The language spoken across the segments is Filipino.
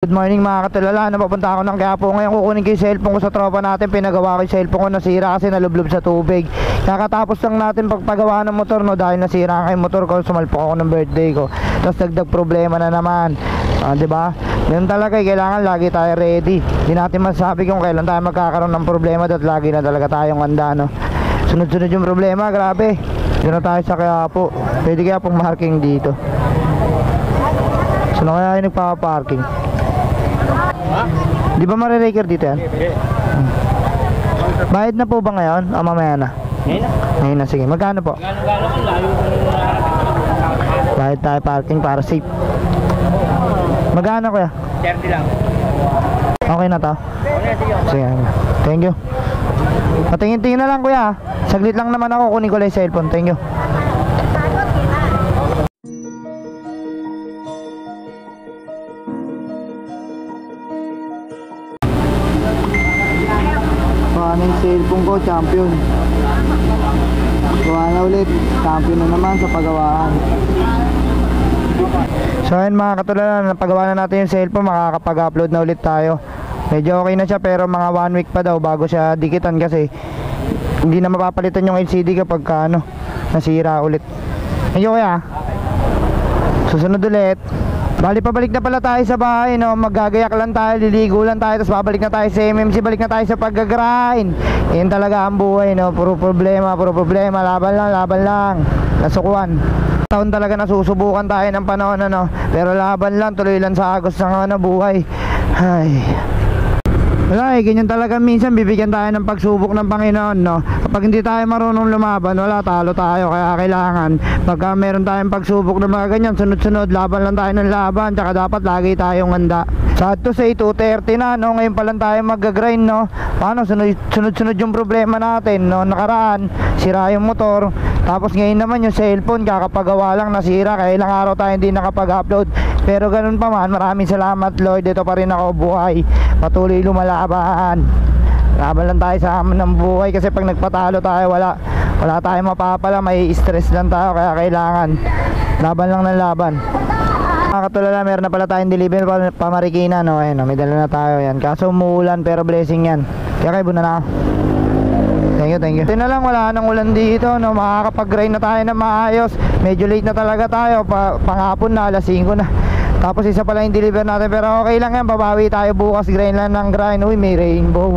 Good morning mga katulala, napapunta ako ng Quiapo. Ngayon kukunin ko yung cellphone ko sa tropa natin. Pinagawa ko yung cellphone ko, nasira kasi nalublob sa tubig. Kakatapos lang natin pagpagawa ng motor, no, dahil nasira ang motor ko, sumalpok ako ng birthday ko. Tapos dagdag problema na naman, diba? Yun talaga, kailangan lagi tayo ready. Hindi natin masabi kung kailan tayo magkakaroon ng problema, at lagi na talaga tayong handa, no? Sunod-sunod yung problema, grabe. Doon na tayo sa Quiapo. Pwede kaya pong marking dito. Saan kaya yung nagpapaparking? Di ba marireker dito yan? Bayad na po ba ngayon? O mamaya na? Ngayon na, sige. Magkano po? Bayad tayo parking para safe. Magkano kuya? 30 lang. Okay na to? Sige. Thank you. Patingin-tingin na lang kuya. Saglit lang naman ako, kunin ko lang yung cellphone. Thank you. Yung cellphone ko, champion. Gawa na ulit, champion na naman sa paggawaan. So ayun mga katulala, napagawa na natin yung cellphone, makakapag-upload na ulit tayo. Medyo okay na siya, pero mga 1 week pa daw bago siya dikitan, kasi hindi na mapapalitan yung LCD kapag nasira ulit. Thank you kuya. Susunod ulit. Bali, pabalik na pala tayo sa bahay, no? Magagayak lang tayo, liligo lang tayo, tapos babalik na tayo sa MMC, balik na tayo sa pag-grind. Yan talaga ang buhay, no? Puro problema, laban lang, nasukuan. Taon talaga nasusubukan tayo ng panahon, ano? Pero laban lang, tuloy lang sa agos ng buhay. Ay. Wala ganyan talaga minsan, bibigyan tayo ng pagsubok ng Panginoon, no? Kapag hindi tayo marunong lumaban, wala, talo tayo. Kaya kailangan, pagka meron tayong pagsubok ng mga ganyan, sunod-sunod, laban lang tayo ng laban. Tsaka dapat lagi tayong handa. Sad to say, 2:30 na, no? Ngayon pa lang tayo mag-grind, no? Paano, sunod-sunod yung problema natin, no? Nakaraan, sira yung motor. Tapos ngayon naman yung cellphone, kakapagawa lang, nasira. Kaya ilang araw tayo hindi nakapag-upload. Pero ganun pa man, maraming salamat Lord, dito pa rin ako buhay. Patuloy lumalaban. Laban lang tayo sa amin ng buhay, kasi pag nagpatalo tayo, wala tayong mapapala, may stress lang tayo. Kaya kailangan laban lang ng laban. Mga katulala, meron na pala tayong delivery pa Marikina, no? Ayun, no? May dala na tayo yan. Kaso umuulan, pero blessing yan. Kaya kayo buna na. Thank you. Ito na lang, wala nang ulan dito, no? Makakapag-grind na tayo na maayos. Medyo late na talaga tayo, panghapon na, alas 5 na. Tapos isa pala yung deliver natin, pero okay lang yan, babawi tayo bukas, grind lang ng grind. Uy, may rainbow.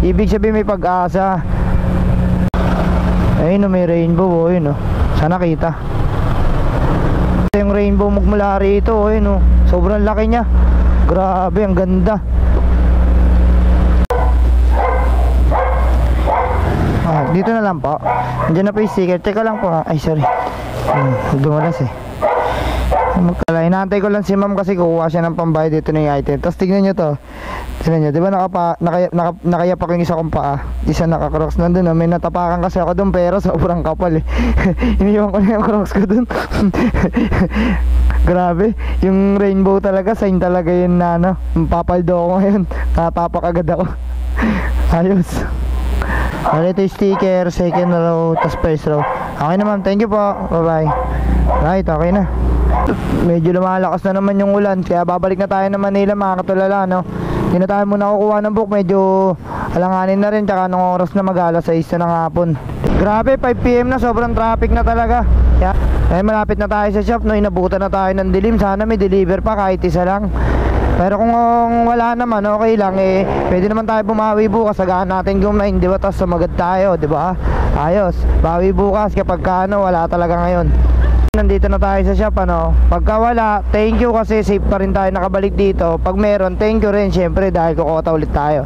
Ibig sabihin may pag-asa. Ayun, no, may rainbow, ayun, no. Sana kita. Yung rainbow mula rito, ayun, no. Sobrang laki niya. Grabe, ang ganda. Dito na lang po. Andiyan na po yung sticker. Teka lang po. Ay, sorry. Dumalas eh. Inaantay ko lang si ma'am kasi kukuha siya ng pambayad. Dito na yung item. Tapos tignan nyo to. Tignan nyo. Diba nakayapak yung isa kong paa. Isa naka-crocs nandun. No? May natapakan kasi ako dun, pero sobrang kapal eh. Iniwan ko na yung crocs ko dun. Grabe. Yung rainbow talaga, sign talaga yun na ano. Papaldo ako ngayon. Natapak agad ako. Ayos. Ito yung sticker, second row, tas first row. Okay na ma'am, thank you po. Bye bye. Right, okay na. Medyo lumalakas na naman yung ulan, kaya babalik na tayo ng Manila mga katulala, no? Hindi na tayo muna kukuha ng book. Medyo alanganin na rin, tsaka nung oras na mag-alas 6 na ng hapon. Grabe, 5 PM na, sobrang traffic na talaga. Kaya malapit na tayo sa shop, no? Inabutan na tayo ng dilim. Sana may deliver pa kahit isa lang. Pero kung wala naman, okay lang eh. Pwede naman tayo bumawi bukas. Sagaan natin kumain, di ba? Tapos sumagad tayo, di ba? Ayos, bawi bukas kapag wala talaga ngayon. Nandito na tayo sa shop, ano. Pagka wala, thank you kasi safe pa rin tayo nakabalik dito. Pag meron, thank you rin syempre dahil kukota ulit tayo.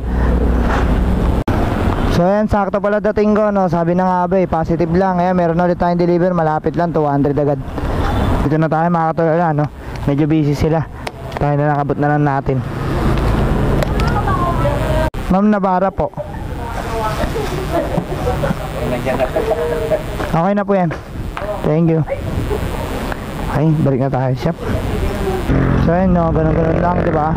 So ayan, sakto pala dating ko, no. Sabi na nga ba eh, positive lang. Ayan, meron ulit tayong deliver, malapit lang, 200 agad. Dito na tayo mga katulala, no. Medyo busy sila. Tayo na nakabot na lang natin. Ma'am Nabara po. Okay na po yan. Thank you. Okay, balik na tayo shop. So ayun, no, ganun lang, diba?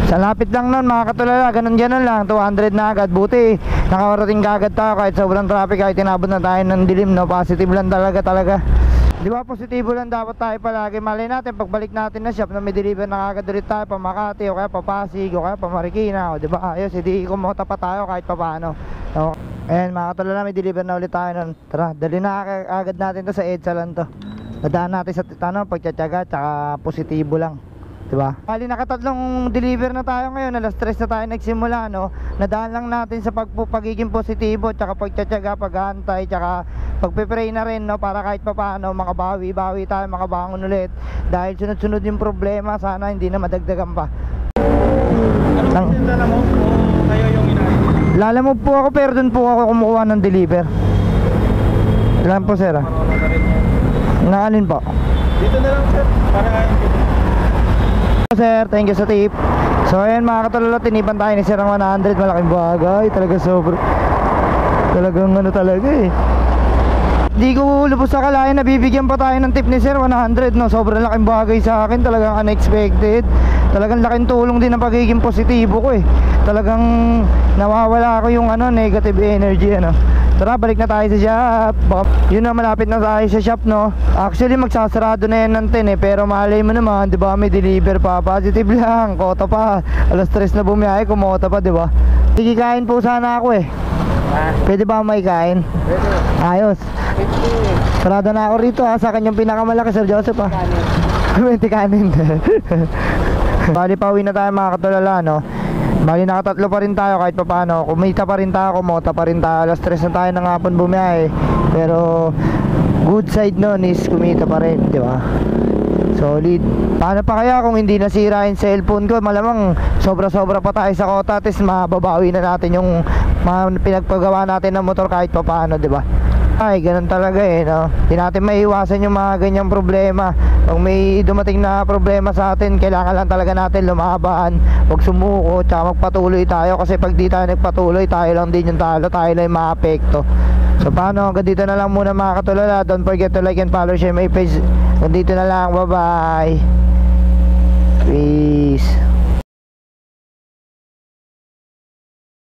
Sa lapit lang nun mga katulala, ganun lang, 200 na agad. Buti, nakarating ka agad tayo kahit sobrang traffic, kahit tinabot na tayo ng dilim, no? Positive lang talaga. Di ba positibo lang dapat tayo palagi. Malay natin pagbalik natin na shop na may deliver na agad ulit tayo pa Makati o kaya pa Pasig o kaya pa Marikina, o di ba? Ayos, hindi kumota pa tayo kahit papaano. So, ayan mga katulala, may deliver na ulit tayo nun. Tara, dali na agad natin to sa EDSA lang to. Dadaan natin sa pagtsatsaga tsaka positibo lang. Diba? Bali nakatatlong deliver na tayo ngayon, alas 3 na tayo nagsimula, no? Nadaan lang natin sa pagiging positibo, tsaka pagtsatsaga, paghahantay, tsaka pagpe-pray na rin, no? Para kahit papaano makabawi-bawi tayo, makabangon ulit. Dahil sunod-sunod yung problema, sana hindi na madagdagan pa. Ano yung dala mo? O kayo yung inahin? Lalamove po ako pero dun po ako kumukuha ng deliver. Ilan po sir? Naalin po? Dito na lang sir, para Sir, thank you sa tip. So ayan mga katulala, tinipan tayo ni Sir ang 100. Malaking bagay, talaga sobrang talagang ano talaga eh. Di ko lubos sa kalayan na bibigyan pa tayo ng tip ni Sir 100, no? Sobrang laking bagay sa akin, talagang unexpected. Talagang laking tulong din ang pagiging positibo ko eh. Talagang nawawala ako yung ano, negative energy ano. Tara, balik na tayo sa shop. Yun na, malapit na tayo sa shop, no? Actually, magsasarado na yan ng 10 eh. Pero malay mo naman, di ba, may deliver pa. Positive lang, kota pa. Alas 3 na bumiyahe, kumota pa, di ba? Sige, kain po sana ako eh. Pwede ba may kain? Pwede. Ayos. Sarado na ako rito ha. Sa akin yung pinakamalaki, Sir Joseph ha. 20 kanin. Bali, pauwi na tayo mga katulala, no? Bali nakatatlo pa rin tayo kahit papaano. Kumita pa rin tayo, kumota pa rin tayo. Alas 3 na tayo ng hapon bumiyahe. Pero good side nun is kumita pa rin, di ba? Solid. Paano pa kaya kung hindi nasira yung cellphone ko? Malamang sobra-sobra pa tayo sa kota. At least mababawi na natin yung mga pinagpagawa natin ng motor kahit papaano, di ba? Ay, ganun talaga eh, no? Hindi natin maiiwasan yung mga ganyang problema. Pag may dumating na problema sa atin, kailangan lang talaga natin lumaban, huwag sumuko, tsaka magpatuloy tayo. Kasi pag di tayo nagpatuloy, tayo lang din yung talo, tayo lang yung maapekto. So paano, hanggang dito na lang muna mga katulala. Don't forget to like and follow, share my page. Hanggang dito na lang, bye bye.